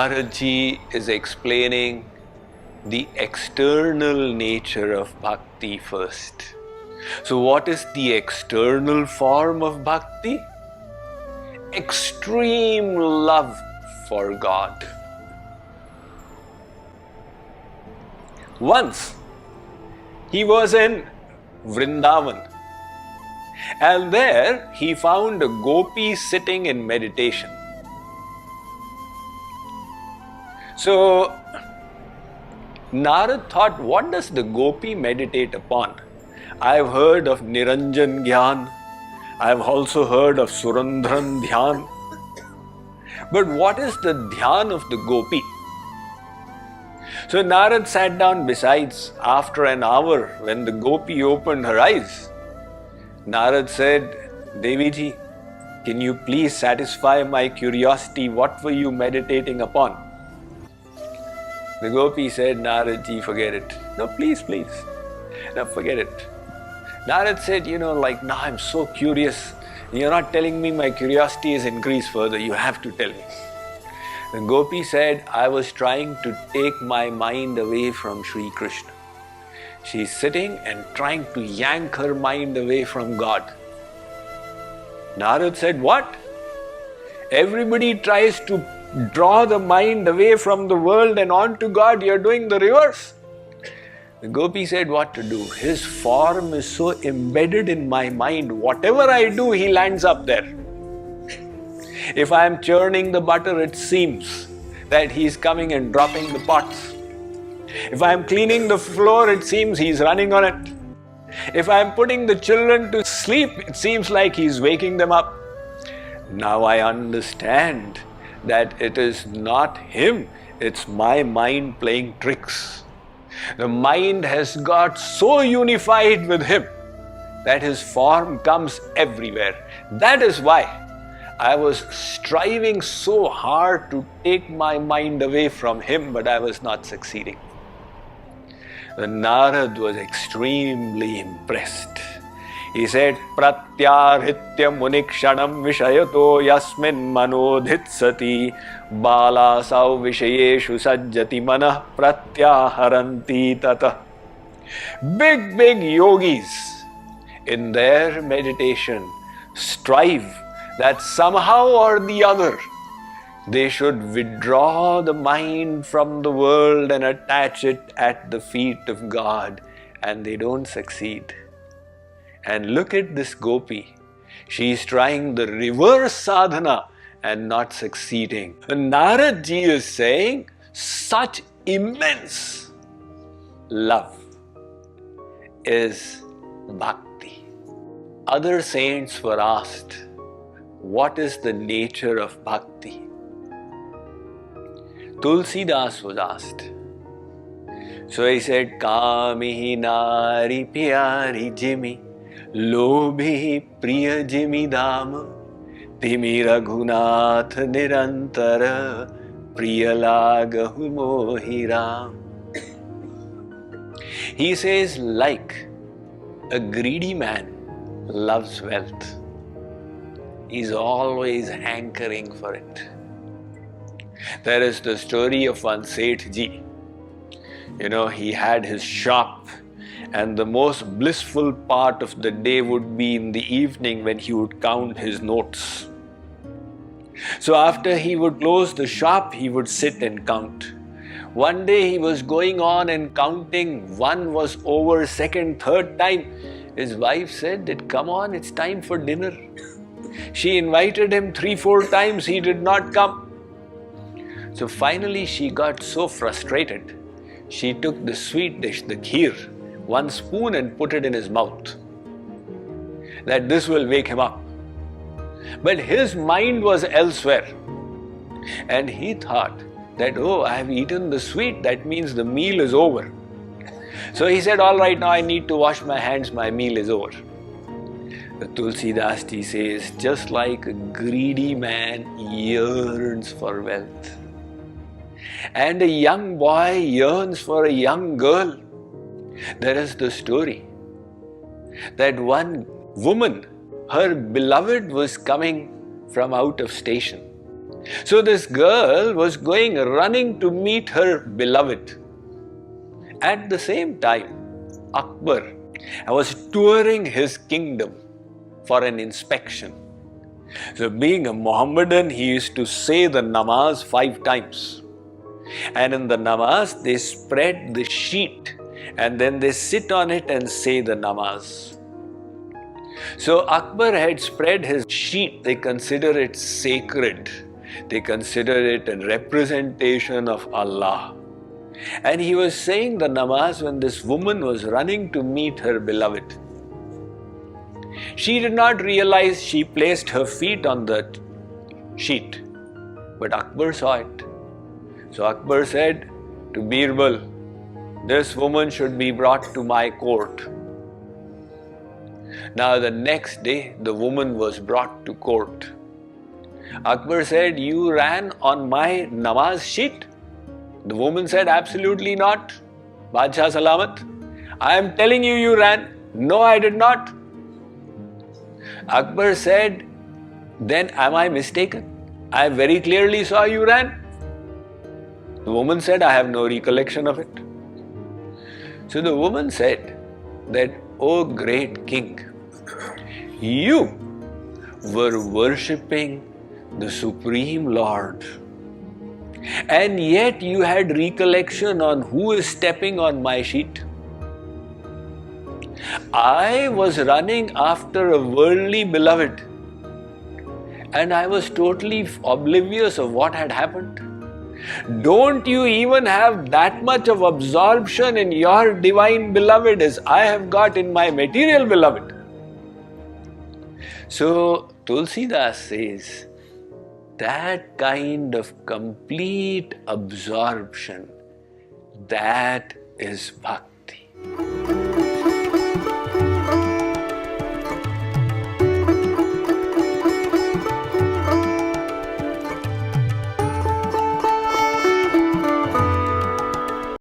Narad Ji is explaining the external nature of bhakti first. So what is the external form of bhakti? Extreme love for God. Once he was in Vrindavan, and there he found a gopi sitting in meditation. So Narad thought, what does the gopi meditate upon? I've heard of Niranjan Gyan, I've also heard of Surandran Dhyan. But what is the dhyan of the gopi? So Narad sat down besides. After an hour, when the gopi opened her eyes, Narad said, Devi ji, can you please satisfy my curiosity? What were you meditating upon? The gopi said, Narad ji, forget it. No, please. No, forget it. Narad said, now I'm so curious. You're not telling me, my curiosity is increased further. You have to tell me. The gopi said, I was trying to take my mind away from Sri Krishna. She's sitting and trying to yank her mind away from God. Narad said, what? Everybody tries to draw the mind away from the world and onto God. You're doing the reverse. The gopi said what to do. His form is so embedded in my mind. Whatever I do, he lands up there. If I am churning the butter, it seems that he's coming and dropping the pots. If I am cleaning the floor, it seems he's running on it. If I am putting the children to sleep, it seems like he's waking them up. Now I understand that it is not him, it's my mind playing tricks. The mind has got so unified with him that his form comes everywhere. That is why I was striving so hard to take my mind away from him, but I was not succeeding. The Narad was extremely impressed. He said, Pratyarhitya munikshanam vishayato yasmin manodhitsati balasau vishayeshu sajjati manah pratyaharanti tata. Big yogis in their meditation strive that somehow or the other they should withdraw the mind from the world and attach it at the feet of God, and they don't succeed. And look at this gopi. She is trying the reverse sadhana and not succeeding. And Narad Ji is saying such immense love is bhakti. Other saints were asked, what is the nature of bhakti? Tulsidas was asked. So he said, Kamihi nari pyari jimi, Lobhi priya jimi dama, Timi raghunath nirantara, Priya lagahu mohiram. He says, like a greedy man loves wealth, he's always hankering for it. There is the story of one Seth Ji. He had his shop, and the most blissful part of the day would be in the evening when he would count his notes. So after he would close the shop, he would sit and count. One day he was going on and counting. One was over, second, third time. His wife said, come on, it's time for dinner. She invited him 3-4 times, he did not come. So finally she got so frustrated. She took the sweet dish, the kheer, 1 spoon, and put it in his mouth, that this will wake him up. But his mind was elsewhere, and he thought that, I have eaten the sweet, that means the meal is over. So he said, all right, now I need to wash my hands, my meal is over. The Tulsidas Ji says, just like a greedy man yearns for wealth, and a young boy yearns for a young girl, there is the story that one woman, her beloved was coming from out of station, So this girl was running to meet her beloved. At the same time, Akbar was touring his kingdom for an inspection. So being a Mohammedan, he used to say the namaz 5 times. And in the namaz, they spread the sheet and then they sit on it and say the namaz. So Akbar had spread his sheet. They consider it sacred. They consider it a representation of Allah. And he was saying the namaz when this woman was running to meet her beloved. She did not realize she placed her feet on the sheet, but Akbar saw it. So Akbar said to Birbal, "This woman should be brought to my court." Now the next day, the woman was brought to court. Akbar said, "You ran on my namaz sheet?" The woman said, "Absolutely not. Badshah Salamat. I am telling you, you ran." "No, I did not." Akbar said, "Then am I mistaken? I very clearly saw you ran." The woman said, "I have no recollection of it." So the woman said that, "O great king, you were worshipping the Supreme Lord, and yet you had recollection on who is stepping on my sheet. I was running after a worldly beloved, and I was totally oblivious of what had happened. Don't you even have that much of absorption in your divine beloved as I have got in my material beloved?" So Tulsidas says, that kind of complete absorption, that is Bhakti.